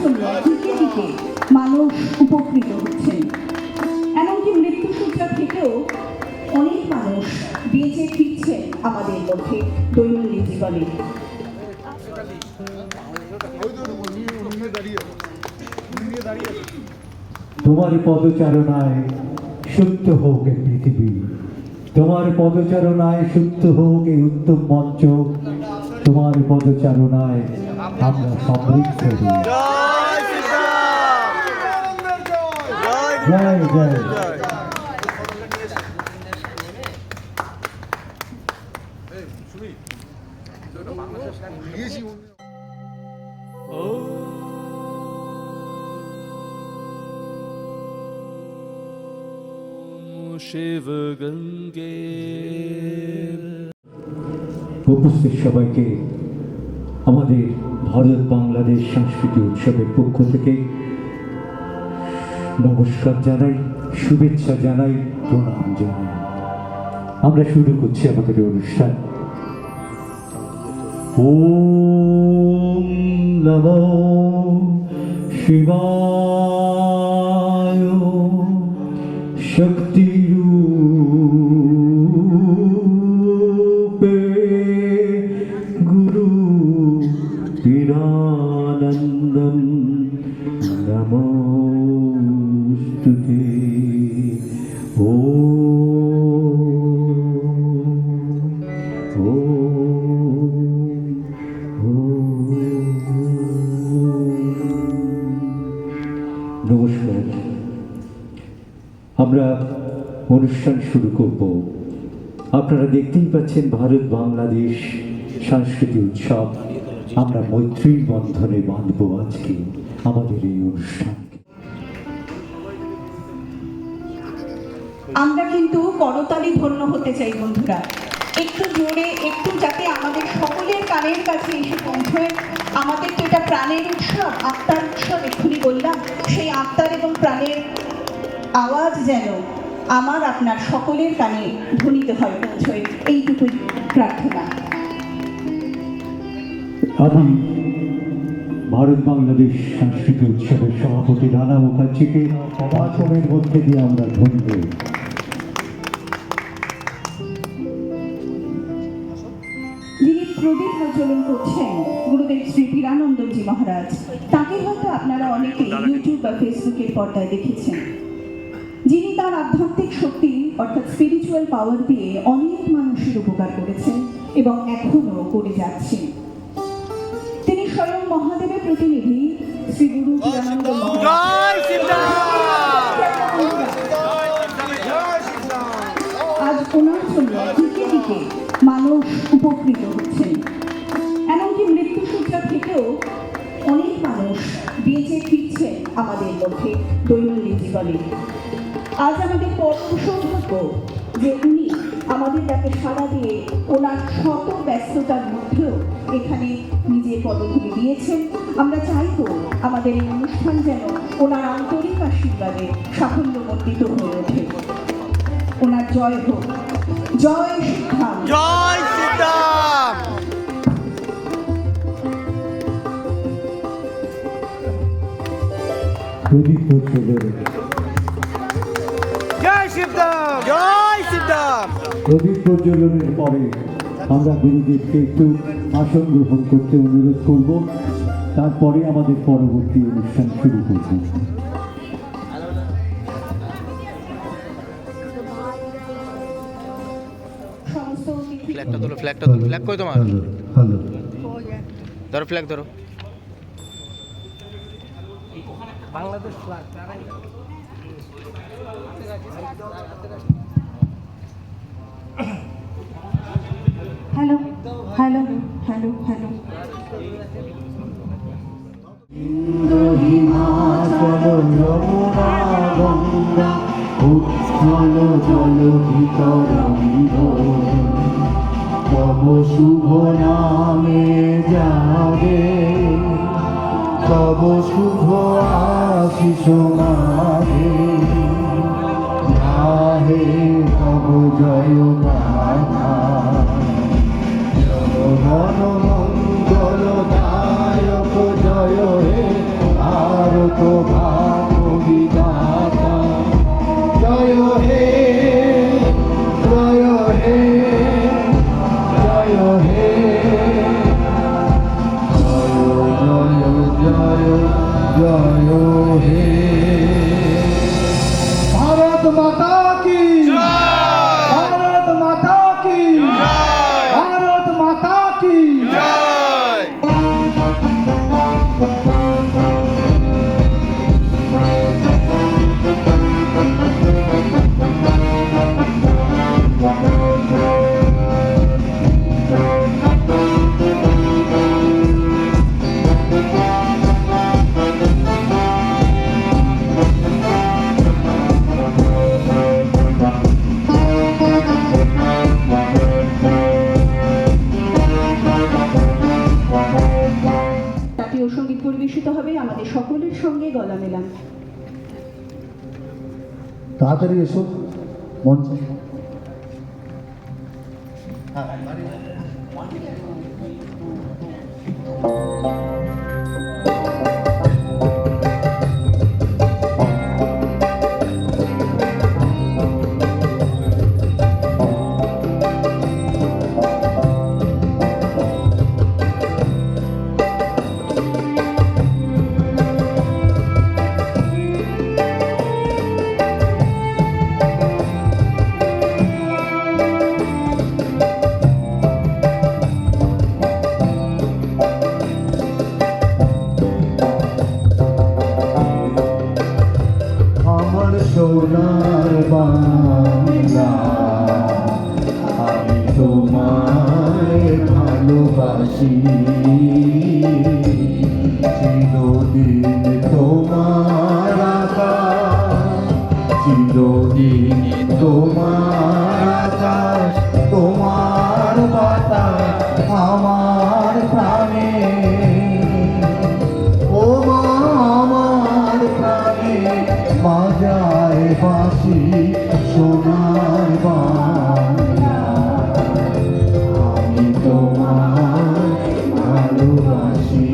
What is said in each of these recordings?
জন্য দিকে দিকে মানুষ উপকৃত হচ্ছেন। এমনকি মৃত্যুসজ্জা থেকেও অনেক মানুষ বেঁচে ফিরছেন আমাদের মধ্যে দৈনন্দিন জীবনে। তোমার পদচারণায় সুপ্ত হোক এই পৃথিবী, তোমার পদচারণায় সুপ্ত হোক এই উত্তম মঞ্চ, তোমার পদচারণায় আমরা সমৃদ্ধ হই। জয় জয়। शिव गंगे। উপস্থিত সবাইকে আমাদের ভারত বাংলাদেশ সাংস্কৃতিক উৎসবের পক্ষ থেকে নমস্কার জানাই, শুভেচ্ছা জানাই, প্রণাম জানাই। আমরা শুরু করছি আমাদের অনুষ্ঠান। ওম নমো শিবায়। শক্তি রূপে গুরু পীরানন্দম নমোস্তুতে। নমস্কার। আমরা অনুষ্ঠান শুরু করব। আপনারা দেখতেই পাচ্ছেন ভারত বাংলাদেশ সাংস্কৃতিক উৎসব। আমরা মৈত্রীর বন্ধনে বাঁধব আজকে আমাদের এই অনুষ্ঠান। আমরা কিন্তু করতালি ধন্য হতে চাই বন্ধুরা, একটু জোরে, একটু যাতে আমাদের সকলের কানের কাছে এসে পৌঁছয়। আমাদের তো এটা প্রাণের উৎসব, আত্মার উৎসব, এক্ষুনি বললাম, সেই আত্মার এবং প্রাণের আওয়াজ যেন আমার আপনার সকলের কানে ধ্বনিত হয়, পৌঁছয়, এইটুকুই প্রার্থনা। আমি ভারত বাংলাদেশ সাংস্কৃতিক উৎসবের সভাপতি রানা মুখার্জিকে ভাষণের মধ্যে দিয়ে আমরা ধন্য। যিনি প্রদীপ প্রজ্বলন করছেন গুরুদেব শ্রী পীরানন্দজি মহারাজ, তাকে হয়তো আপনারা অনেকে ইউটিউব বা ফেসবুকের পর্দায় দেখেছেন। যিনি তার আধ্যাত্মিক শক্তি অর্থাৎ স্পিরিচুয়াল পাওয়ার দিয়ে অনেক মানুষের উপকার করেছেন এবং এখনো করে যাচ্ছেন। তিনি স্বয়ং মহাদেবের প্রতিনিধি শ্রী গুরু পীরানন্দ মহারাজ। আজ ওনার জন্য দিকে দিকে মানুষ উপকৃত হচ্ছেন। এমনকি মৃত্যুসজ্জা থেকেও অনেক মানুষ বেঁচে ফিরছেন আমাদের মধ্যে দৈনন্দিন জীবনে। আজ আমাদের পরম সৌভাগ্য যে উনি আমাদের তাকে সাড়া দিয়ে ওনার শত ব্যস্ততার মধ্যেও এখানে নিজের পদধূলি দিয়েছেন। আমরা চাইব আমাদের এই অনুষ্ঠান যেন ওনার আন্তরিক আশীর্বাদে সাফল্যমণ্ডিত হয়ে ওঠে। ওনার জয় হোক। জয় সিদ্ধাম, জয় সিদ্ধাম। প্রদীপ প্রজ্বলন। জয় সিদ্ধাম, জয় সিদ্ধাম। প্রদীপ প্রজ্বলনের পরে আমরা গুরুদেবকে একটু আসন গ্রহণ করতে অনুরোধ করব, তারপরে আমাদের পরবর্তী অনুষ্ঠান শুরু করব। ফ্ল্যাগটা ধরো, ফ্ল্যাগটা ধরো, ফ্ল্যাগ কই তোমার? হ্যালো। ধরো, ফ্ল্যাগ ধরো। Bangladesh flag. Hello hello hello hello. Himachal Yamuna Ganga উৎফল জল ভিতরঙ্গ, তব শুভ নামে যাবে, তব শুভ আশিস মাগে, গাহে তব জয় গাথা, জয় মঙ্গল দায়ক জয় হে প্রভাত বিধাতা জয় হে জয় হে জয় হে জয় জয় হে ভারত মাতা কি ভারত মাতা কি ভারত মাতা কি জাতীয় সঙ্গীত পরিবেশিত হবে আমাদের সকলের সঙ্গে গলা মেলান। তাড়াতাড়ি এসো মঞ্চে আমার সোনার বাংলা আমি তোমায় ভালোবাসি চিরদিন তোমার আকাশ চিরদিন তোমার আকাশ তোমার বাতাস আমার প্রাণে ও মা আমার প্রাণে বাজায় বাঁশি সোনার বাংলা আমি তোমায় ভালোবাসি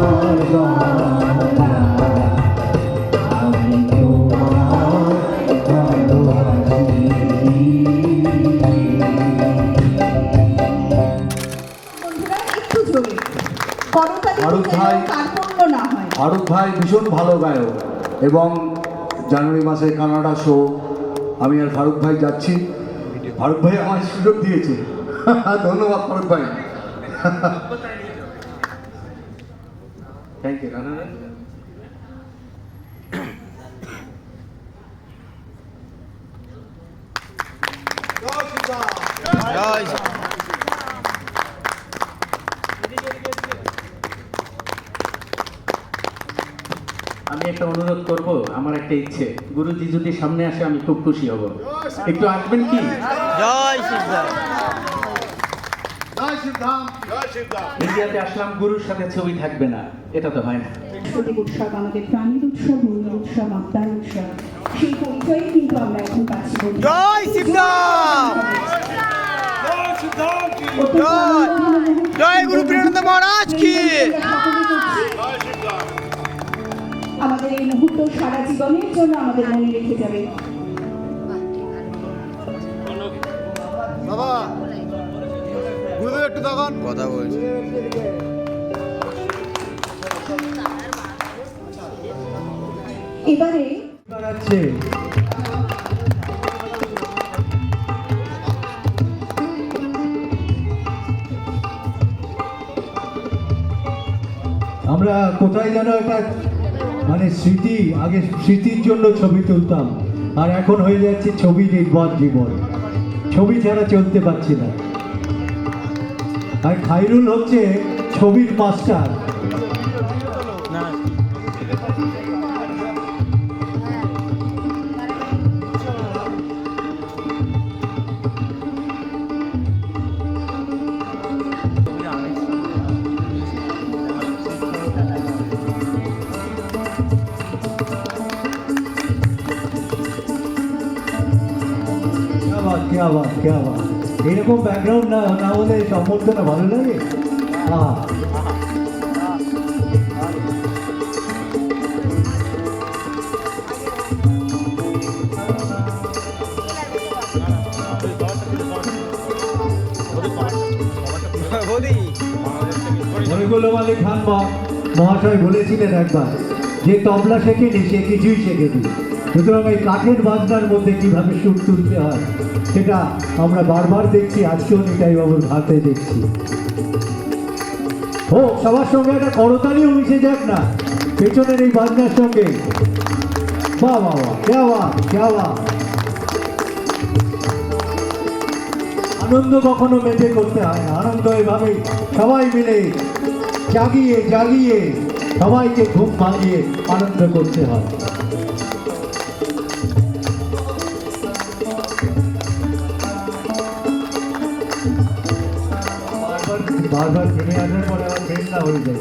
বাংলা, আমি তোমার ভালোবাসি। বন্ধুরা একটু জোরে করতালি ফারুক যেন ভাই। কার্পণ্য না হয়। ফারুক ভাই ভীষণ ভালো গায়ক, এবং জানুয়ারি মাসে কানাডা শো, আমি আর ফারুক ভাই যাচ্ছি। ফারুক ভাই আমার সুযোগ দিয়েছে। ধন্যবাদ ফারুক ভাই। Thank you. জয় শ্রী- আমি একটা অনুরোধ করব, আমার একটা ইচ্ছে, গুরুজি যদি সামনে আসে আমি খুব খুশি হব। একটু আসবেন কি? জয় সিদ্ধার্থ। ইন্ডিয়াতে আসলাম, গুরুর সাথে ছবি থাকবে না, এটা তো হয় না। সাংস্কৃতিক উৎসব আমাদের প্রাণীর উৎসব, মনের উৎসব, আত্মার উৎসব। সেই পরিচয়ে কিন্তু আমরা এখন পাচ্ছি বন্ধু। জয় সিদ্ধার্থ। অত্যন্ত আনন্দঘন মুহূর্ত। জয় গুরু প্রেমানন্দ মহারাজ কি। আমাদের এই মুহূর্ত সারা জীবনের জন্য আমাদের মনে রেখে যাবে। বাবা গুরুদেব একটু তখন কথা বলছি। এবারে বাড়াচ্ছে। আমরা কোথায় যেন একটা মানে স্মৃতি, আগে স্মৃতির জন্য ছবি তুলতাম, আর এখন হয়ে যাচ্ছে ছবি নির্ভর জীবন। ছবি ছাড়া চলতে পারছি না। আর খাইরুল হচ্ছে ছবির মাস্টার। क्या बात क्या बात, এরকম ব্যাকগ্রাউন্ড না না হলে সম্বর্ধনা ভালো লাগে। হরিগুলো মালিক খান মহাশয় বলেছিলেন একবার যে তবলা শেখেনি সে কিছুই শেখেনি। সুতরাং এই কাঠের বাজনার মধ্যে কিভাবে সুর তুলতে হয় সেটা আমরা বারবার দেখছি, আজকেও নিতাই বাবুর হাতে দেখছি। ও সবার সঙ্গে একটা করতালিও মিশে যাক না পেছনের এই বাজনার সঙ্গে। বাহ বাহ বাহ, ক্যা বাত ক্যা বাত। আনন্দ কখনো মেপে করতে হয় না, আনন্দ এভাবে সবাই মিলে জাগিয়ে জাগিয়ে সবাইকে ঘুম ভাঙিয়ে আনন্দ করতে হয়। বারবার থেমে আসার পরে আবার বেন্না হয়ে যায়।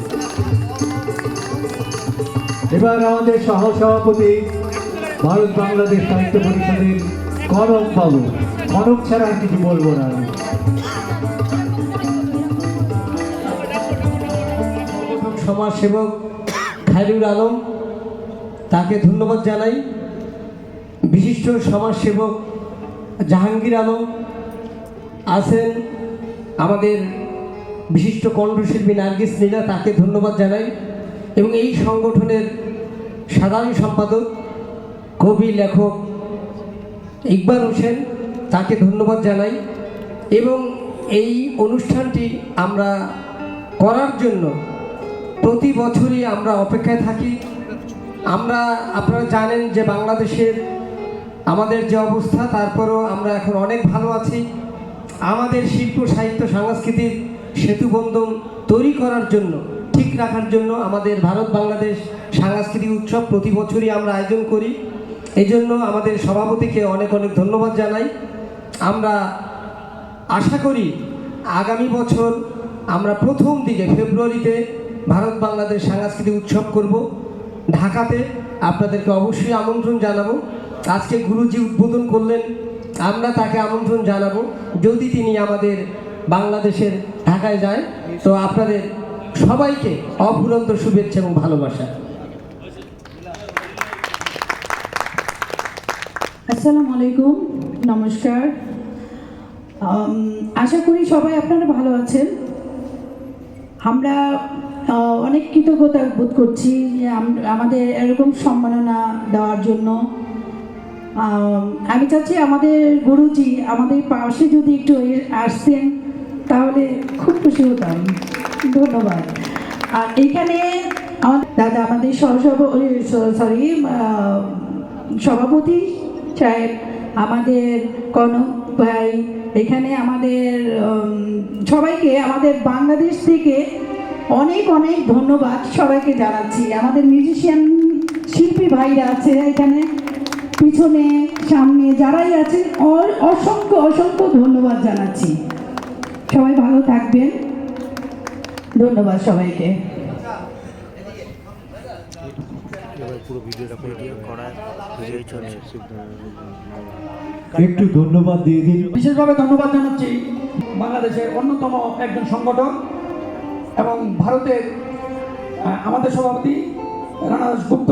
এবার আমাদের সহসভাপতি ভারত বাংলাদেশ সাহিত্য পরিষদের কনক বাবু। কনক ছাড়া আর কিছু বলবো না আমি। সমাজসেবক খায়রুল আলম, তাকে ধন্যবাদ জানাই। বিশিষ্ট সমাজসেবক জাহাঙ্গীর আলম আছেন, আমাদের বিশিষ্ট কণ্ঠশিল্পী নার্গিস নীলা, তাকে ধন্যবাদ জানাই। এবং এই সংগঠনের সাধারণ সম্পাদক কবি লেখক ইকবাল হোসেন, তাকে ধন্যবাদ জানাই। এবং এই অনুষ্ঠানটি আমরা করার জন্য প্রতি বছরই আমরা অপেক্ষায় থাকি। আপনারা জানেন যে বাংলাদেশের আমাদের যে অবস্থা, তারপরেও আমরা এখন অনেক ভালো আছি। আমাদের শিল্প সাহিত্য সাংস্কৃতিক সেতুবন্ধন তৈরি করার জন্য, ঠিক রাখার জন্য আমাদের ভারত বাংলাদেশ সাংস্কৃতিক উৎসব প্রতি বছরই আমরা আয়োজন করি। এই জন্য আমাদের সভাপতিকে অনেক অনেক ধন্যবাদ জানাই। আমরা আশা করি আগামী বছর আমরা প্রথম দিকে ফেব্রুয়ারিতে ভারত বাংলাদেশ সাংস্কৃতিক উৎসব করব ঢাকাতে। আপনাদেরকে অবশ্যই আমন্ত্রণ জানাবো। আজকে গুরুজি উদ্বোধন করলেন, আমরা তাকে আমন্ত্রণ জানাবো যদি তিনি আমাদের বাংলাদেশের ঢাকায় যায়। তো আপনাদের সবাইকে অফুরন্ত শুভেচ্ছা এবং ভালোবাসা। আসসালামু আলাইকুম, নমস্কার। আশা করি সবাই আপনারা ভালো আছেন। আমরা অনেক কৃতজ্ঞতা বোধ করছি যে আমাদের এরকম সম্মাননা দেওয়ার জন্য। আমি চাচ্ছি আমাদের গুরুজি আমাদের পাশে যদি একটু আসতেন তাহলে খুব খুশি হতাম। ধন্যবাদ। আর এখানে আমাদের দাদা, আমাদের সভাপতি সাহেব, আমাদের কনক ভাই, এখানে আমাদের সবাইকে আমাদের বাংলাদেশ থেকে অনেক অনেক ধন্যবাদ সবাইকে জানাচ্ছি। আমাদের মিউজিশিয়ান শিল্পী ভাইরা আছে এখানে, পিছনে সামনে যারাই আছেন অসংখ্য অসংখ্য ধন্যবাদ জানাচ্ছি। সবাই ভালো থাকবেন। ধন্যবাদ সবাইকে। পুরো ভিডিওটা করা ভিডিও চলছে। একটু ধন্যবাদ দিয়ে দিন। বিশেষভাবে ধন্যবাদ জানাচ্ছি বাংলাদেশের অন্যতম একজন সংগঠন এবং ভারতের আমাদের সভাপতি রানা দাশগুপ্ত,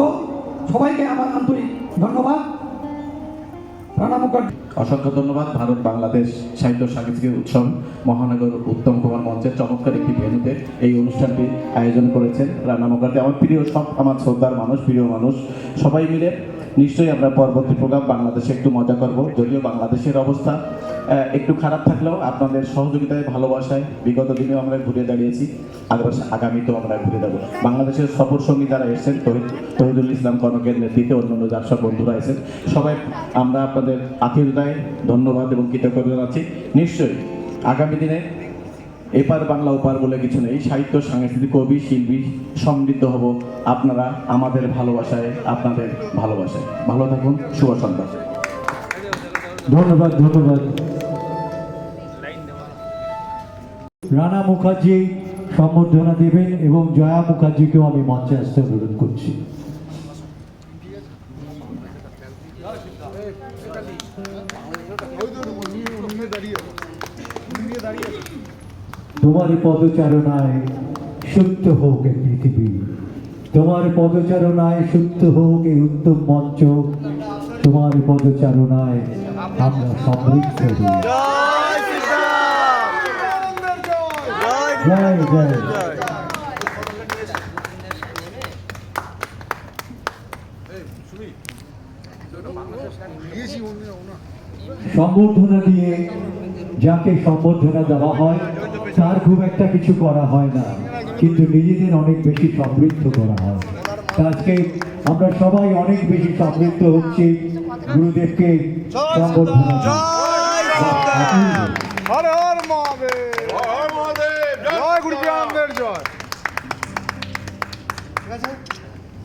সবাইকে আমার আন্তরিক ধন্যবাদ। রানা মুখার্জি, অসংখ্য ধন্যবাদ। ভারত বাংলাদেশ সাহিত্য সাংস্কৃতিক উৎসব মহানগর উত্তম কুমার মঞ্চের চমৎকার একটি ভেন্যুতে এই অনুষ্ঠানটি আয়োজন করেছেন রানা মুখার্জি। আমার প্রিয় সব, আমার শ্রদ্ধার মানুষ, প্রিয় মানুষ, সবাই মিলে নিশ্চয়ই আমরা পরবর্তী প্রোগ্রাম বাংলাদেশে একটু মজা করব। যদিও বাংলাদেশের অবস্থা একটু খারাপ থাকলেও আপনাদের সহযোগিতায়, ভালোবাসায় বিগত দিনেও আমরা ঘুরে দাঁড়িয়েছি, আগামীতেও আমরা ঘুরে যাবো। বাংলাদেশের সফর সঙ্গী যারা এসেছেন, তহিদুল ইসলাম কনকের নেতৃত্বে অন্যান্য যার সব বন্ধুরা এসেছেন, সবাই আমরা আপনাদের আতিথ্যতায় ধন্যবাদ এবং কৃতজ্ঞতা জানাচ্ছি। নিশ্চয়ই আগামী দিনে এপার বাংলা ওপার বলে কিছু নেই, সাহিত্য সাংস্কৃতিক কবি শিল্পী সমৃদ্ধ হব আপনারা আমাদের ভালোবাসায়, আপনাদের ভালোবাসায়। ভালো থাকুন, শুভ সন্ধ্যা। ধন্যবাদ, ধন্যবাদ। রানা মুখার্জি সম্বর্ধনা দেবেন এবং জয়া মুখার্জিকেও আমি মঞ্চে আসতে অনুরোধ করছি। তোমার পদচারণায় সুপ্ত হোক এই পৃথিবী, তোমার পদচারণায় সুপ্ত হোক এই উত্তম মঞ্চ, তোমার পদচারণায় আমরা সমৃদ্ধ হই। জয় জয়। সম্বর্ধনা দিয়ে যাকে সম্বর্ধনা দেওয়া হয় তার খুব একটা কিছু করা হয় না, কিন্তু নিজেদের অনেক বেশি সমৃদ্ধ করা হয়। আজকে আমরা সবাই অনেক বেশি সমৃদ্ধ হচ্ছি গুরুদেবকে সম্বর্ধনা দিয়ে। হর হর মহাদেব, হর মহাদেব, জয় গুরু প্রাণদের জয়। ঠিক আছে,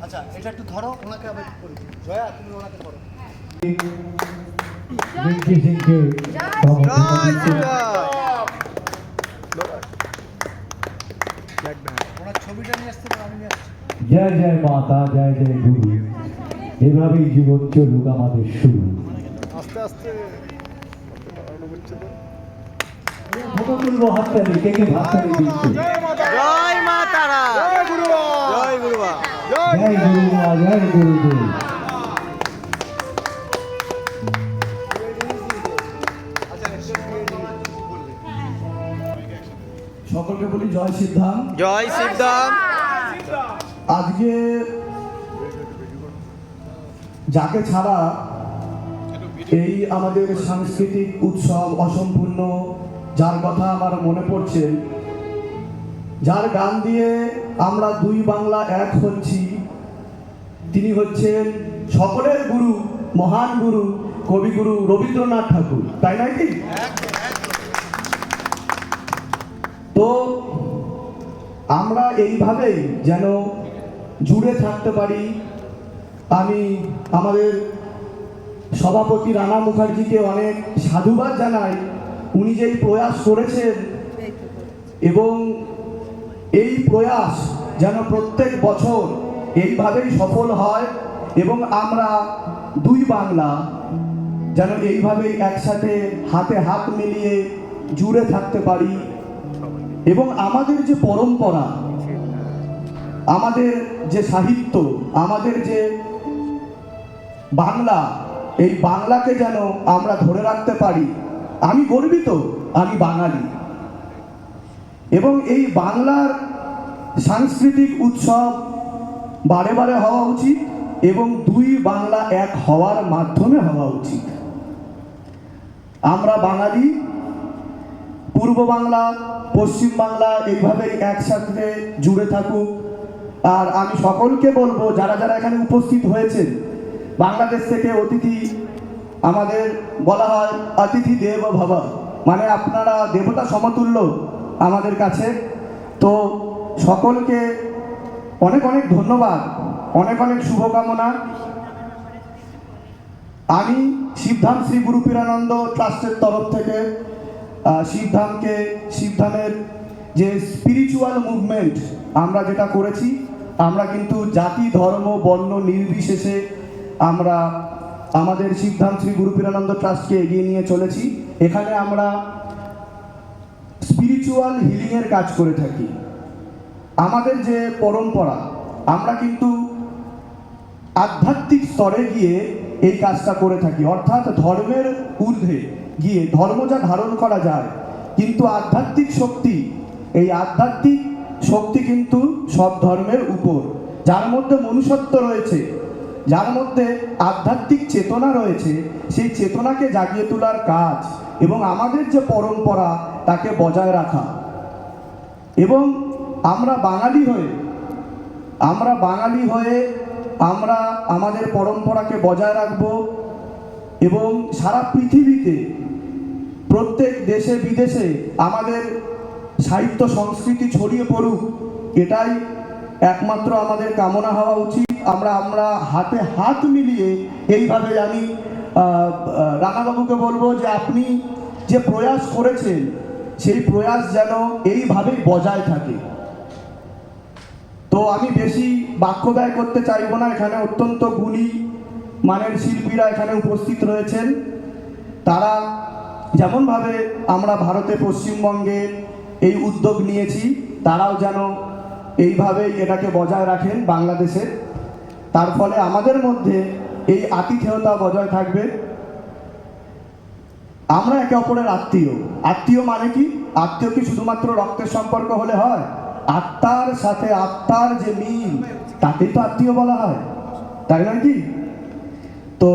আচ্ছা এটা একটু ধরো, ওনাকে আবার করি। জয়া, তুমি ওনাকে করো। রিঙ্কি সিংকে সম্বর্ধনা দিচ্ছি। ওনার ছবিটা নিয়ে আসতে পারো, আমি নিয়ে আসছি। জয় জয় মাতা, জয় জয় গুরু, এভাবেই জীবন চলুক আমাদের শুরু। আস্তে আস্তে ফটো তুলবো, হাততালি, কে কে হাততালি দিচ্ছে? জয় মা তারা, জয় গুরুবা, জয় গুরুবা, জয় জয় গুরুমা, জয় গুরুদেব। সকলকে বলি জয় সিদ্ধান্ত। জয় সিদ্ধাম। আজকে যাকে ছাড়া এই আমাদের সাংস্কৃতিক উৎসব অসম্পূর্ণ, যার কথা আমার মনে পড়ছে, যার গান দিয়ে আমরা দুই বাংলা এক হচ্ছি, তিনি হচ্ছেন সকলের গুরু, মহান গুরু, কবিগুরু রবীন্দ্রনাথ ঠাকুর, তাই নয় কি? তো আমরা এইভাবেই যেন জুড়ে থাকতে পারি। আমি আমাদের সভাপতি রানা মুখার্জিকে অনেক সাধুবাদ জানাই, উনি যেই প্রয়াস করেছেন এবং এই প্রয়াস যেন প্রত্যেক বছর এইভাবেই সফল হয় এবং আমরা দুই বাংলা যেন এইভাবেই একসাথে হাতে হাত মিলিয়ে জুড়ে থাকতে পারি এবং আমাদের যে পরম্পরা আমাদের যে সাহিত্য, আমাদের যে বাংলা, এই বাংলাকে যেন আমরা ধরে রাখতে পারি। আমি গর্বিত, আমি বাঙালি। এবং এই বাংলার সাংস্কৃতিক উৎসব বারে বারে হওয়া উচিত এবং দুই বাংলা এক হওয়ার মাধ্যমে হওয়া উচিত। আমরা বাঙালি, পূর্ব বাংলা, পশ্চিম বাংলা এইভাবেই একসাথে জুড়ে থাকুক। আর আমি সকলকে বলবো, যারা যারা এখানে উপস্থিত হয়েছেন, বাংলাদেশ থেকে অতিথি, আমাদের বলা হয় অতিথি দেব ভব, মানে আপনারা দেবতা সমতুল্য আমাদের কাছে। তো সকলকে অনেক অনেক ধন্যবাদ, অনেক অনেক শুভকামনা। আমি শিবধাম শ্রী গুরু পীরানন্দ ট্রাস্টের তরফ থেকে শিবধামের যে স্পিরিচুয়াল মুভমেন্ট আমরা যেটা করেছি, আমরা কিন্তু জাতি, ধর্ম, বর্ণ নির্বিশেষে আমরা আমাদের শিবধাম শ্রী গুরু পীরানন্দ ট্রাস্টকে এগিয়ে নিয়ে চলেছি। এখানে আমরা স্পিরিচুয়াল হিলিংয়ের কাজ করে থাকি। আমাদের যে পরম্পরা, আমরা কিন্তু আধ্যাত্মিক স্তরে গিয়ে এই কাজটা করে থাকি, অর্থাৎ ধর্মের ঊর্ধ্বে গিয়ে ধর্ম যা ধারণ করা যায়, কিন্তু আধ্যাত্মিক শক্তি, এই আধ্যাত্মিক শক্তি কিন্তু সব ধর্মের উপর, যার মধ্যে মনুষ্যত্ব রয়েছে, যার মধ্যে আধ্যাত্মিক চেতনা রয়েছে, সেই চেতনাকে জাগিয়ে তোলার কাজ এবং আমাদের যে পরম্পরা তাকে বজায় রাখা। এবং আমরা বাঙালি হয়ে আমরা আমাদের পরম্পরাকে বজায় রাখব এবং সারা পৃথিবীতে প্রত্যেক দেশে বিদেশে আমাদের সাহিত্য সংস্কৃতি ছড়িয়ে পড়ুক, এটাই একমাত্র আমাদের কামনা হওয়া উচিত। আমরা হাতে হাত মিলিয়ে এইভাবে, আমি রানাবাবুকে বলবো যে আপনি যে প্রয়াস করেছেন, সেই প্রয়াস যেন এইভাবেই বজায় থাকে। তো আমি বেশি বাক্য ব্যয় করতে চাইব না। এখানে অত্যন্ত গুণী মানের শিল্পীরা এখানে উপস্থিত রয়েছেন। তারা যেমনভাবে আমরা ভারতে, পশ্চিমবঙ্গে এই উদ্যোগ নিয়েছি, তারাও যেন এইভাবেই এটাকে বজায় রাখেন বাংলাদেশে। তার ফলে আমাদের মধ্যে এই আতিথেয়তা বজায় থাকবে। আমরা একে অপরের আত্মীয় মানে কি? আত্মীয় কি শুধুমাত্র রক্তের সম্পর্ক হলে হয়? আত্মার সাথে আত্মার যে মিল, তাকেই তো আত্মীয় বলা হয়, তাই নয় কি? তো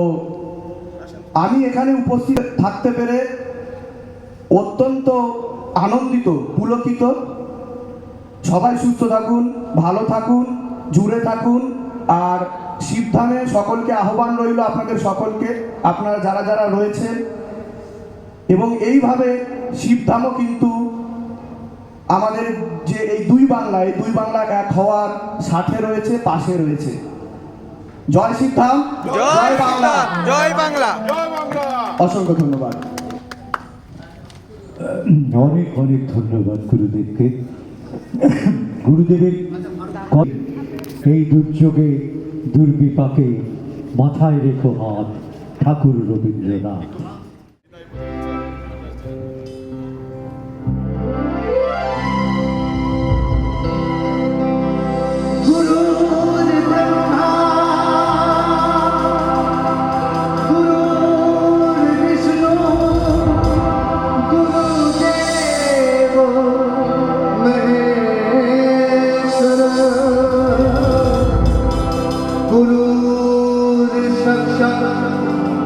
আমি এখানে উপস্থিত থাকতে পেরে অত্যন্ত আনন্দিত, পুলকিত। সবাই সুস্থ থাকুন, ভালো থাকুন, জুড়ে থাকুন। আর শিবধামে সকলকে আহ্বান রইল, আপনাদের সকলকে, আপনারা যারা যারা রয়েছেন। এবং এইভাবে শিবধামও কিন্তু আমাদের যে এই দুই বাংলা এক হওয়ার সাথে রয়েছে, পাশে রয়েছে। জয় শিবধাম, জয় বাংলা, জয় বাংলা। অসংখ্য ধন্যবাদ। অনেক অনেক ধন্যবাদ গুরুদেবকে। গুরুদেবের এই দুর্যোগে, দুর্বিপাকে মাথায় রেখো হাত, ঠাকুর রবীন্দ্রনাথ।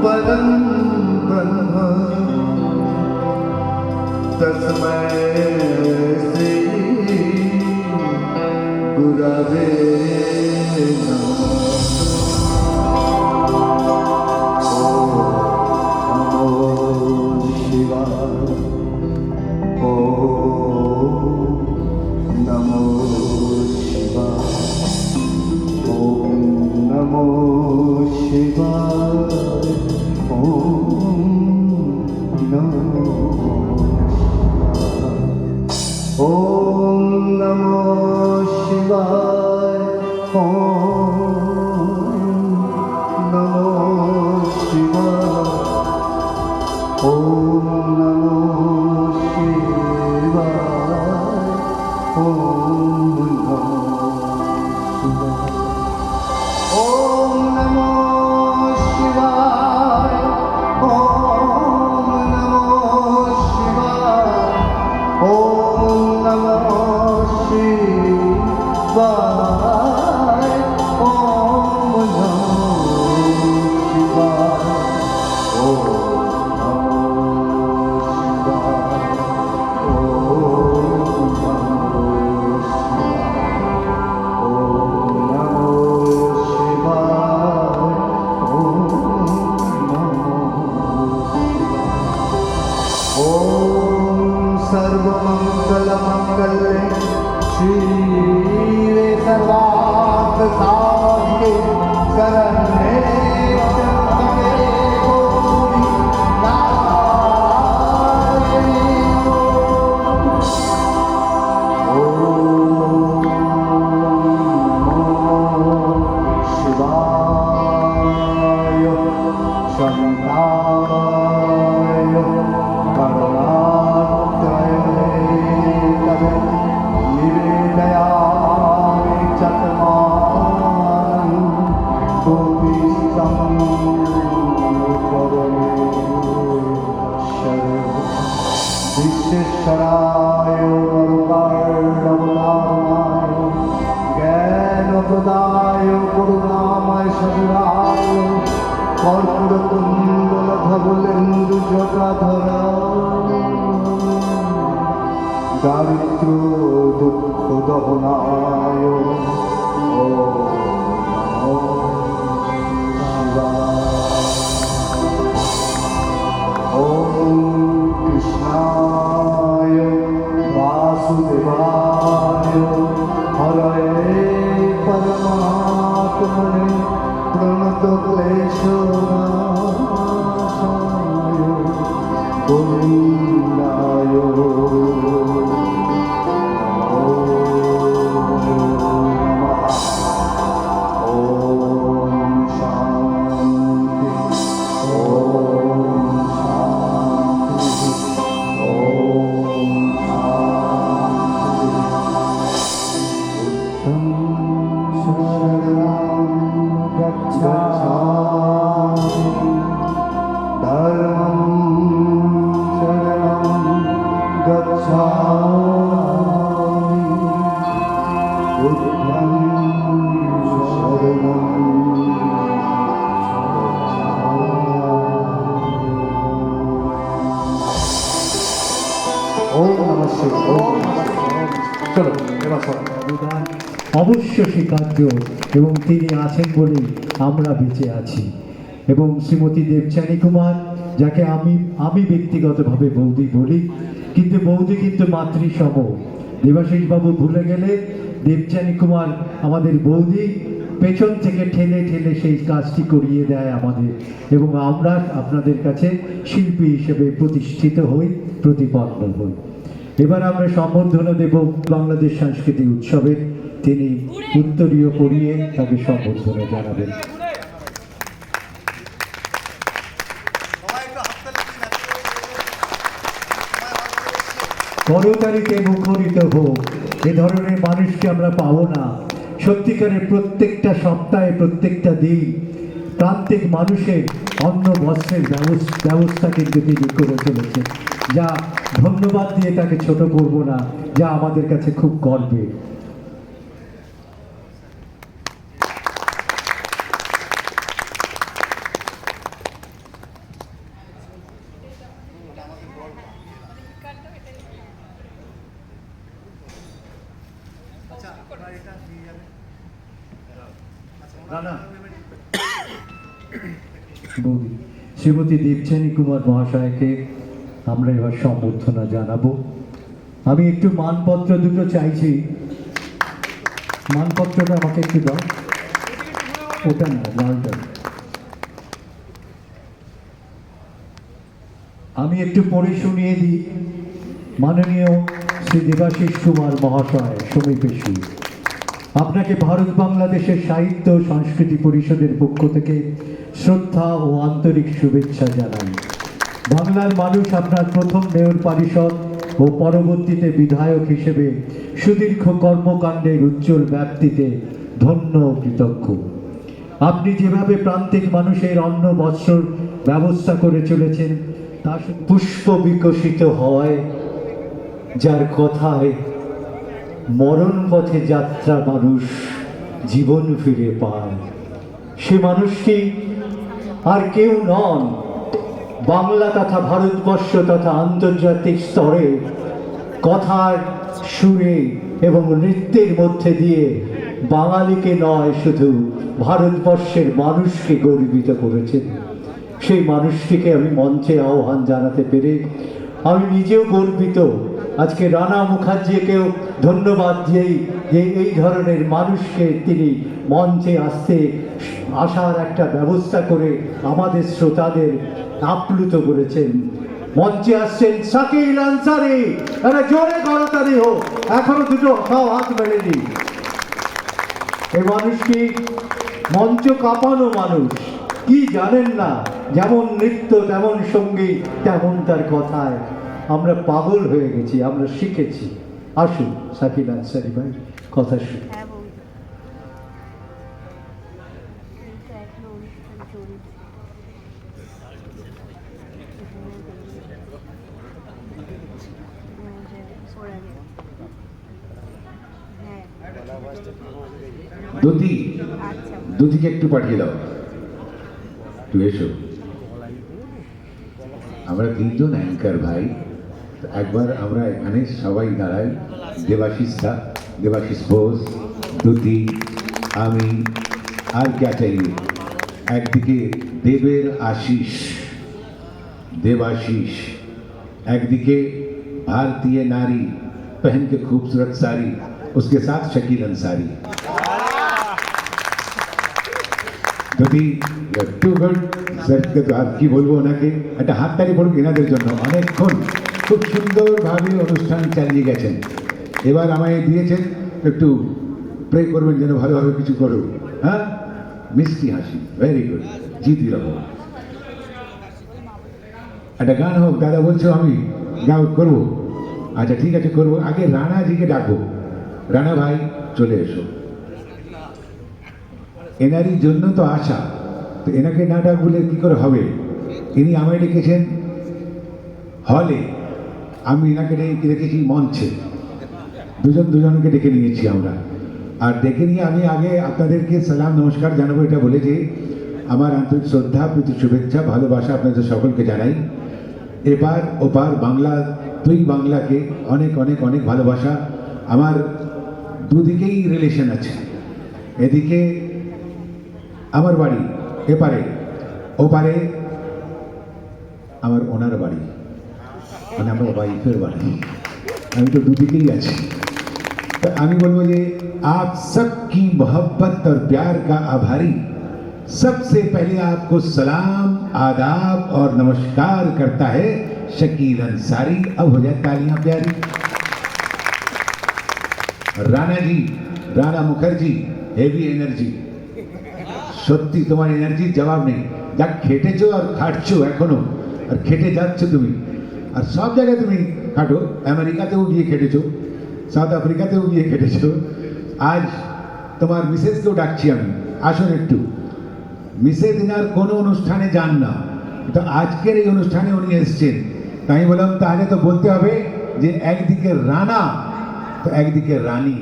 परम ब्रह्म तस्मै श्री गुरवे नमः। ओम शिवाय, ओम नमो शिवाय, ओम नमो शिवाय, ओम नमो शिवाय, ओम नमो शिवाय, ओम नमो शिवाय, ओम नमो शिवाय, ओम नमो करने शिवाय शंकाय करुणात्रये निवेदयामि चत्वारं गोपीशं विश्वेश्वराय वरुणार्णवदाय ज्ञानप्रदाय करुणामय शरीराय कर्पूरकुण्डल धवलेन्दुजटाधरा दारिद्र्य दुःख दहनाय ओम कृष्णाय वासुदेवाय हरये परमात्मने प्रणतक्लेशनाशाय गोविन्दाय চলো এবার সবাই অবদান অবশ্য স্বীকার্য এবং তিনি আছেন বলেই আমরা বেঁচে আছি। এবং শ্রীমতী দেবযানী কুমার, যাকে আমি ব্যক্তিগতভাবে বৌদি বলি, কিন্তু বৌদি কিন্তু মাতৃসম। দেবাশিস বাবু ভুলে গেলে দেবযানী কুমার আমাদের বৌদি পেছন থেকে ঠেলে ঠেলে সেই কাজটি করিয়ে দেয় আমাদের, এবং আমরা আপনাদের কাছে শিল্পী হিসেবে প্রতিষ্ঠিত হই, প্রতিপন্ন হই। এবার আমরা সম্বর্ধনা দেব বাংলাদেশ সাংস্কৃতিক উৎসবে। তিনি উত্তরীয় পড়িয়ে তাকে সম্বর্ধনা জানাবেন। করতালিতে মুখরিত হোক, এ ধরনের মানুষকে আমরা পাবো না। সত্যিকারের প্রত্যেকটা সপ্তাহে, প্রত্যেকটা দিন প্রান্তিক মানুষের অন্ন বস্ত্রের ব্যবস্থা কিন্তু তিনি করে চলেছেন, যা ধন্যবাদ দিয়ে তাকে ছোট করব না, যা আমাদের কাছে খুব গর্বের। শ্রীমতী দেবযানী কুমার মহাশয়কে আমরা এবার সম্বর্ধনা জানাবো। আমি একটু মানপত্র দুটো চাইছি, মানপত্রটা আমাকে একটু দাও। ওটা না, লালটা। আমি একটু পড়ে শুনিয়ে দিই। মাননীয় শ্রী দেবাশিস কুমার মহাশয় সমীপেশী, আপনাকে ভারত বাংলাদেশের সাহিত্য সংস্কৃতি পরিষদের পক্ষ থেকে শ্রদ্ধা ও আন্তরিক শুভেচ্ছা জানাই। বাংলার মানুষ আপনার প্রথম মেয়র পরিষদ ও পরবর্তীতে বিধায়ক হিসেবে সুদীর্ঘ কর্মকাণ্ডের উজ্জ্বল ব্যাপ্তিতে ধন্য ও কৃতজ্ঞ। আপনি যেভাবে প্রান্তিক মানুষের অন্ন বস্ত্র ব্যবস্থা করে চলেছেন তা পুষ্প বিকশিত হয়, যার কথায় মরণ পথে যাত্রা মানুষ জীবন ফিরে পায়। সে মানুষটি আর কেউ নন, বাংলা তথা ভারতবর্ষ তথা আন্তর্জাতিক স্তরে কথার সুরে এবং নৃত্যের মধ্যে দিয়ে বাঙালিকে নয়, শুধু ভারতবর্ষের মানুষকে গর্বিত করেছেন। সেই মানুষটিকে আমি মঞ্চে আহ্বান জানাতে পেরে আমি নিজেও গর্বিত আজকে রানা মুখার্জিকেও ধন্যবাদ দিয়েই যে এই ধরনের মানুষকে তিনি মঞ্চে আসার একটা ব্যবস্থা করে আমাদের শ্রোতাদের আপ্লুত করেছেন। মঞ্চে আসছেন শাকিল আনসারি, একটা জোরে করতালি হোক, এখনো দুটো হাত মেলেনি। এই মানুষটি মঞ্চ কাঁপানো মানুষ, কি জানেন না, যেমন নৃত্য তেমন সঙ্গীত তেমন তার কথায় আমরা পাগল হয়ে গেছি, আমরা শিখেছি। আসুন শাকিল আনসারি ভাই কথা শুনি। দুদিকে একটু পাঠিয়ে দাও, একটু এসো। আমরা তিনজন অ্যাঙ্কার ভাই, তো একবার আমরা এখানে সবাই দাঁড়াই, দেবাশিস বোস, দুতি, আমি, আর क्या चाहिए। একদিকে দেবের আশিস দেবাশিস, একদিকে भारतीय नारी पहन के खूबसूरत साड़ी, उसके साथ शकील अंसारी। যদি টু গুড স্যারকে তো আর কি বলবো, ওনাকে একটা হাততালি পড়ুক এনাদের জন্য। অনেকক্ষণ খুব সুন্দরভাবে অনুষ্ঠান চালিয়ে গেছেন। এবার আমায় দিয়েছেন একটু প্রে করবেন যেন ভালোভাবে কিছু করো। হ্যাঁ, মিষ্টি হাসি, ভেরি গুড, জিতি রাখো। একটা গান হোক, দাদা বলছো আমি গাও করবো। আচ্ছা ঠিক আছে, করবো। আগে রানাজিকে ডাকবো। রানা ভাই চলে এসো। এনারই জন্য তো আশা, তো এনাকে না ডাক বলে কী করে হবে। ইনি আমায় ডেকেছেন হলে, আমি এনাকে রেখেছি মঞ্চে, দুজনকে ডেকে নিয়েছি আমরা। আর ডেকে নিয়ে আমি আগে আপনাদেরকে সালাম নমস্কার জানাবো, এটা বলে যে আমার আন্তরিক শ্রদ্ধা, প্রীতি, শুভেচ্ছা, ভালোবাসা আপনাদের সকলকে জানাই। এপার ওপার বাংলা, দুই বাংলাকে অনেক অনেক অনেক ভালোবাসা। আমার দুদিকেই রিলেশন আছে, এদিকে আমার বাড়ি, এপারে ওপারে আমার ওনার বাড়ি, মানে আমার ওয়াইফের বাড়ি। আমি তো দুদিকেই আছি। তো আমি বলবো যে आप सबकी मोहब्बत और प्यार का आभारी। सबसे पहले आपको सलाम, आदाब और नमस्कार करता है शकील अंसारी। अब हो जाए तालियां प्यारी। राणा जी, राणा मुखर्जी, हेवी एनार्जी, সত্যি তোমার এনার্জির জবাব নেই। যা খেটেছো আর খাটছো এখনো, আর খেটে যাচ্ছ তুমি, আর সব জায়গায় তুমি খাটো। আমেরিকাতেও গিয়ে খেটেছো, সাউথ আফ্রিকাতেও গিয়ে খেটেছো। আজ তোমার মিসেসকেও ডাকছি আমি, আসুন একটু। মিসেস ইনার কোনো অনুষ্ঠানে যান না, তো আজকের এই অনুষ্ঠানে উনি এসছেন। তাই আমি বললাম তাহলে তো বলতে হবে যে একদিকে রানা তো একদিকে রানী।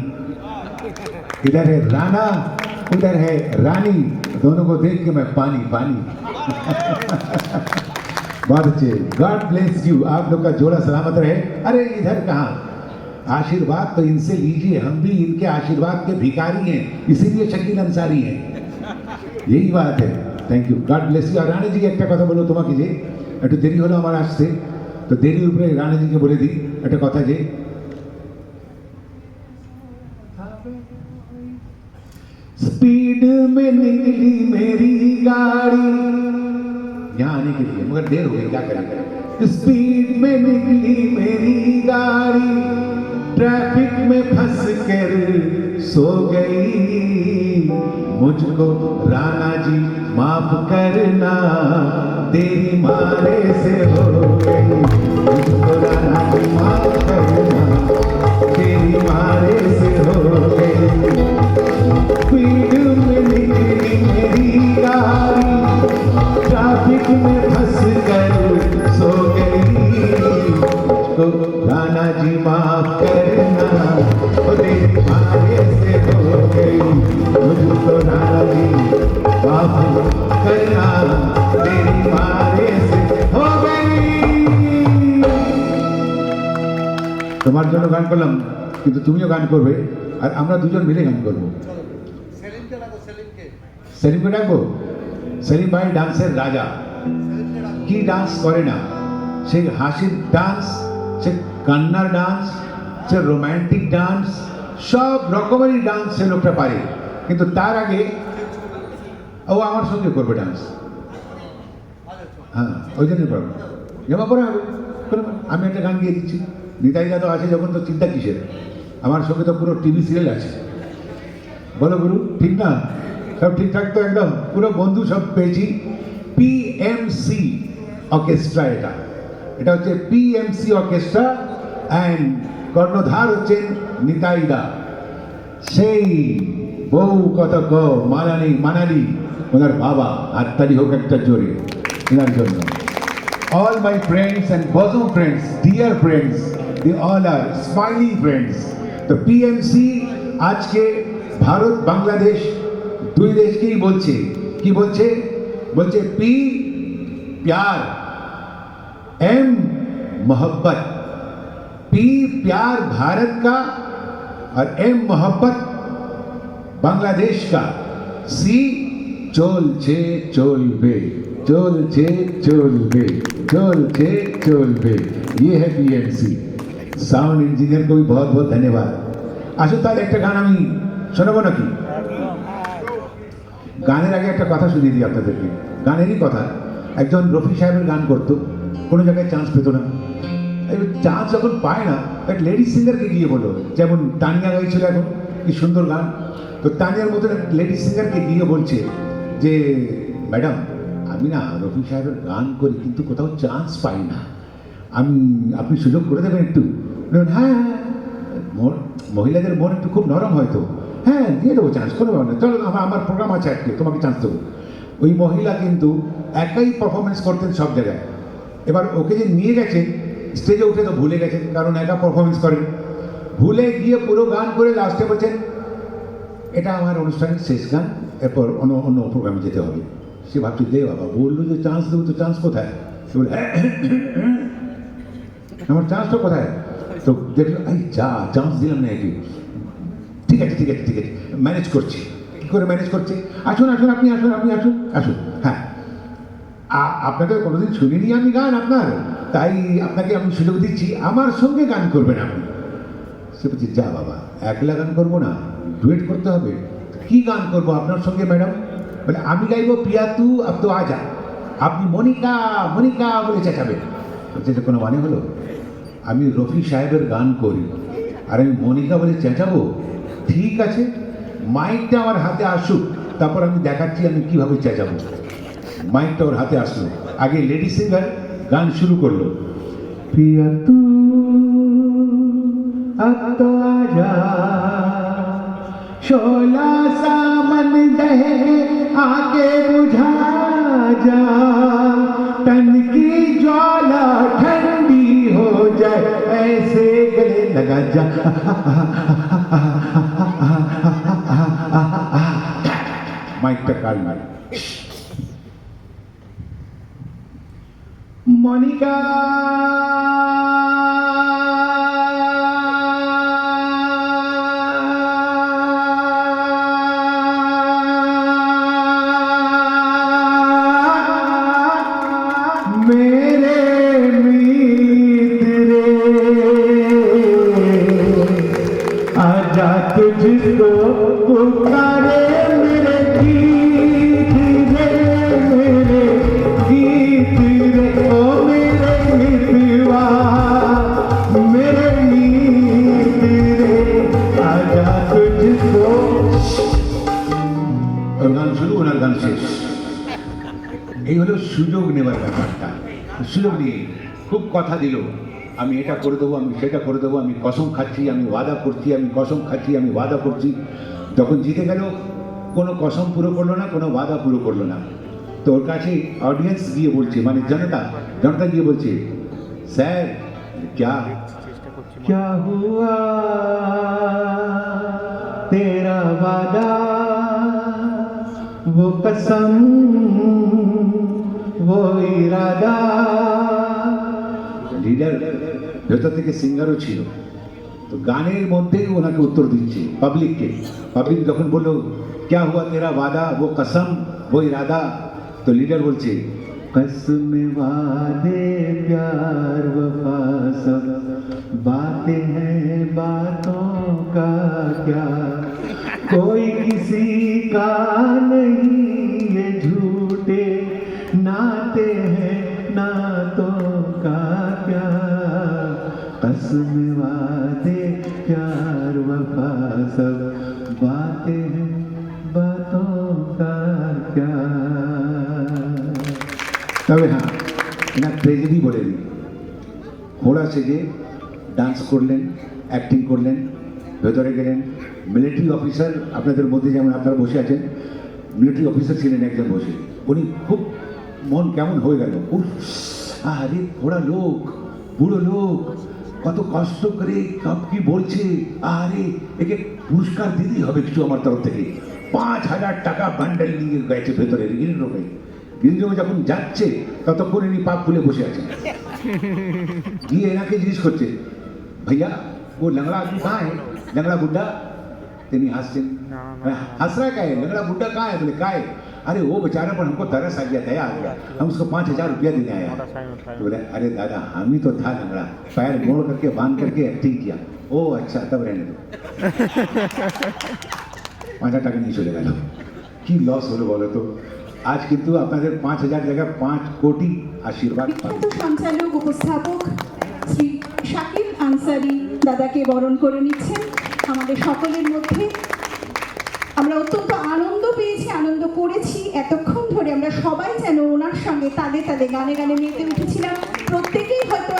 इधर है राना, उधर है रानी, दोनों को देख के मैं पानी पानी। बहुत अच्छे, गॉड ब्लेस यू। आप लोग का जोड़ा सलामत रहे। अरे इधर कहाँ, आशीर्वाद तो इनसे लीजिए, हम भी इनके आशीर्वाद के भिखारी हैं, इसीलिए शकील अंसारी हैं। यही बात है। Thank you, God bless you. और रानी जी एक कथा बोलो তোমাকে, যে একটু দেরি হলো আমার আসতে, তো দেরির উপরে রানীজিকে বলে দিই একটা কথা, যে स्पीड में निकली मेरी गाड़ी, यहाँ आने के लिए मगर देर हो गई, क्या करें। स्पीड में निकली मेरी गाड़ी, ट्रैफिक में फंस कर सो गई। मुझको राणा जी माफ करना, तेरी मारे से हो गई। मुझको राणा जी माफ करना, तेरी मारे से हो गई। स्पीड में निकली मेरी गाड़ी, ट्रैफिक में फंस कर सो गई। मुझको राणा जी माफ करना, तेरी मारे से हो गई। मुझको राणा जी माफ करना, तेरी मारे से हो गई। তোমার জন্য গান করলাম, কিন্তু তুমিও গান করবে, আর আমরা দুজন মিলে গান করবো। সেলিমকে ডাকবো। সেলিম ভাই ডান্সের রাজা, কি ডান্স করে না, সেই হাসির ডান্স সে কান্নার ডান্স, সে রোম্যান্টিক ডান্স, সব রকমেরই ডান্স সে লোকটা পারে। কিন্তু তার আগে ও আমার সঙ্গে করবে ডান্স। হ্যাঁ, ওই জন্যই পারবো, জমা পড়া হবে। আমি একটা গান গিয়ে দিচ্ছি, নিতাইদা তো আছে যখন, তো চিন্তা কিসের? আমার সঙ্গে তো পুরো টিভি সিরিয়াল আছে। বলো গুরু, ঠিক না? সব ঠিকঠাক তো একদম, পুরো বন্ধু সব পেয়েছি। পিএমসি অর্কেস্ট্রা, এটা হচ্ছে পিএমসি অর্কেস্ট্রা, অ্যান্ড কর্ণধার হচ্ছেন নিতাইদা। সেই বউ কত মানালি ওনার বাবা, হাততালি হোক একটা জোরে এনার জন্য। All my friends and bosom friends, dear friends, they all are smiling friends. তো পিএমসি আজকে ভারত বাংলাদেশ দুই দেশকেই বলছে, কি বলছে? বলছে পি प्यार, एम मोहब्बत। पी प्यार भारत का और एम मोहब्बत बांग्लादेश का। सी चलছে চলবে, চলছে চলবে, চলছে চলবে। ये है पीएमसी। साउंड इंजीनियर को भी बहुत बहुत धन्यवाद। আসুন তাহলে একটা গান আমি শোনাবো নাকি? গানের আগে একটা কথা শুনিয়ে দিই আপনাদেরকে, গানেরই কথা। একজন রফি সাহেবের গান করতো, কোনো জায়গায় চান্স পেতো না। এবার চান্স যখন পায় না, এক লেডিস সিঙ্গারকে গিয়ে বলো, যেমন তানিয়া গাইছিল এখন, কি সুন্দর গান। তো তানিয়ার মতন এক লেডিস সিঙ্গারকে গিয়ে বলছে যে ম্যাডাম, আমি না রফি সাহেবের গান করি কিন্তু কোথাও চান্স পাই না, আপনি সুযোগ করে দেবেন একটু? হ্যাঁ, মহিলাদের মন একটু খুব নরম হয়তো, হ্যাঁ দিয়ে দেবো চান্স, কোনো ব্যাপার না, চলো আমার প্রোগ্রাম আছে আজকে, তোমাকে চান্স দেবো। ওই মহিলা কিন্তু একাই পারফরমেন্স করতেন সব জায়গায়। এবার ওকে যে নিয়ে গেছেন স্টেজে উঠে, তো ভুলে গেছেন, কারণ একা পারফরমেন্স করেন। ভুলে গিয়ে পুরো গান করে লাস্টে বলছেন এটা আমার অনুষ্ঠানের শেষ গান, এরপর অন্য প্রোগ্রামে যেতে হবে। সে ভাবছি দে বাবা, বললো যে চান্স দেবো, তো চান্স কোথায়? সে বলে আমার চান্সটা কোথায়? তো দেখলো এই যা চান্স দিলাম না একে। ঠিক আছে ঠিক আছে ঠিক আছে, ম্যানেজ করছি। কী করে ম্যানেজ করছে? আসুন আসুন, আপনি আসুন, আপনি আসুন আসুন। হ্যাঁ, আপনাকে কোনোদিন শুনিনি আমি গান আপনার, তাই আপনাকে আমি সুযোগ দিচ্ছি, আমার সঙ্গে গান করবেন আপনি। সে বলছে যা বাবা, একলা গান করবো না, ডুয়েট করতে হবে। কি গান করবো আপনার সঙ্গে ম্যাডাম? বলে আমি গাইবো পিয়া তু আব তো আজা, আপনি মনিকা মনিকা বলে চেঁচাবেন। বলছে যে কোনো মানে হলো? আমি রফি সাহেবের গান করি আর আমি মনিকা বলে চেঁচাবো? ঠিক আছে, মাইকটা আমার হাতে আসুক, তারপর আমি দেখাচ্ছি আমি কীভাবে চেঁচাবো। মাইকটা ওর হাতে আসলো, আগে লেডি সিঙ্গার গান শুরু করলো। পিয়া তু अब तो आजा, शोला सामन दहे आके बुझा जा, तन की ज्वाला ठंडी हो जाए, ऐसे गले लगा जा। माइक पे काल मार। मोनिका तुझको पुकारे मेरे गीत रे, मेरे गीत रे, ओ मेरे मितवा, मेरे गीत रे, आजा तुझको। और गान शुरू ওনার গান শেষ। এই হলো সুযোগ নেবার ব্যাপারটা। সুযোগ নিয়ে খুব কথা দিল, আমি এটা করে দেবো, আমি সেটা করে দেবো, আমি কসম খাচ্ছি, আমি ওয়াদা করছি, আমি কসম খাচ্ছি, আমি ওয়াদা করছি। যখন জিতে গেল, কোনো কসম পুরো করলো না, কোনো ওয়াদা পুরো করলো না। তো ওর কাছে অডিয়েন্স গিয়ে বলছে, মানে জনতা গিয়ে বলছে, স্যার क्या हुआ तेरा वादा, वो कसम वो इरादा। লিডার ভেতর থেকে সিঙ্গারও ছিল, তো গানের মধ্যেই ওনাকে উত্তর দিচ্ছে পাবলিককে। পাবলিক যখন বললো क्या हुआ तेरा वादा वो कसम वो इरादा, तो लीडर बोलছে कसम वादे प्यार वफा सब बातें हैं बातों का क्या, कोई किसी का नहीं ये झूठे नाते हैं नातों का क्या, कसम वादे प्यार वफा सब बातें हैं बातों का क्या। তবে হ্যাঁ এনার ট্রেজেডি বলে দিই, ঘোড়া সেজে ডান্স করলেন, অ্যাক্টিং করলেন, ভেতরে গেলেন, মিলিটারি অফিসার আপনাদের মধ্যে যেমন আপনারা বসে আছেন, মিলিটারি অফিসার ছিলেন একজন বসে, উনি খুব মন কেমন হয়ে গেল, উফ আরে ঘোড়া লোক, বুড়ো লোক, কত কষ্ট করে সব কি বলছে, আরে একে পুরস্কার দিতেই হবে কিছু আমার তরফ থেকে। 5,000 টাকা বান্ডেল নিয়ে গেছে ভেতরে গ্রিন রুমে। গ্রিন রুমে যখন যাচ্ছে ততক্ষণ ইনি পাপ খুলে বসে আছেন, গিয়ে এনাকে জিজ্ঞেস করছে, भैया वो लंगड़ा आदमी कहाँ है, लंगड़ा बुड्ढा? तेनी हास्य हंस रहा है, लंगड़ा बुड्ढा कहाँ है? बोले कहाँ है? अरे वो बेचारा पर हमको तरस आ गया, दया आ गया, हम उसको 5,000 रुपया देने आया। तो बोले अरे दादा हम ही तो था लंगड़ा, पैर मोड़ करके बांध करके एक्टिंग किया। ओ अच्छा तब रहने दो। 5,000 টাকা নিয়ে চলে গেল। কি লস হলো বলো তো। আজ কিন্তু আপনাদের 5,000 জায়গায় 5 কোটি আশীর্বাদ পাবেন। বিখ্যাত সঞ্চালক উপস্থাপক শ্রী শাকিল আনসারি দাদাকে বরণ করে নিচ্ছেন আমাদের সকলের মধ্যে। আমরা অত্যন্ত আনন্দ পেয়েছি, আনন্দ করেছি এতক্ষণ ধরে। আমরা সবাই যেন ওনার সঙ্গে তাদের গানে গানে মেতে উঠেছিলাম। প্রত্যেকেই হয়তো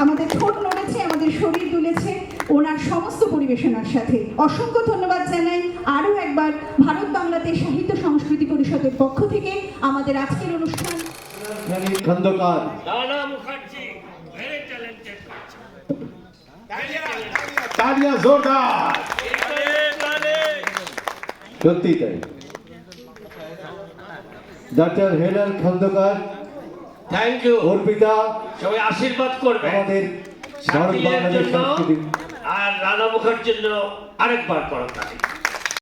আমাদের ঠোঁট নড়েছে, আমাদের শরীর দুলেছে ওনার সমস্ত পরিবেশনার সাথে। অসংখ্য ধন্যবাদ জানাই আরও একবার ভারত বাংলাদেশ সাহিত্য সংস্কৃতি পরিষদের পক্ষ থেকে আমাদের আজকের অনুষ্ঠান। খন্দকার তালিয়া জোরদার। সত্যি তাই, doctor Helal Khandakar, thank you. Arpita সবাই আশীর্বাদ করবে আমাদের ভারত বাংলাদেশ সংস্কৃতি আর রানা মুখার্জির জন্য আরেকবার করো তালি।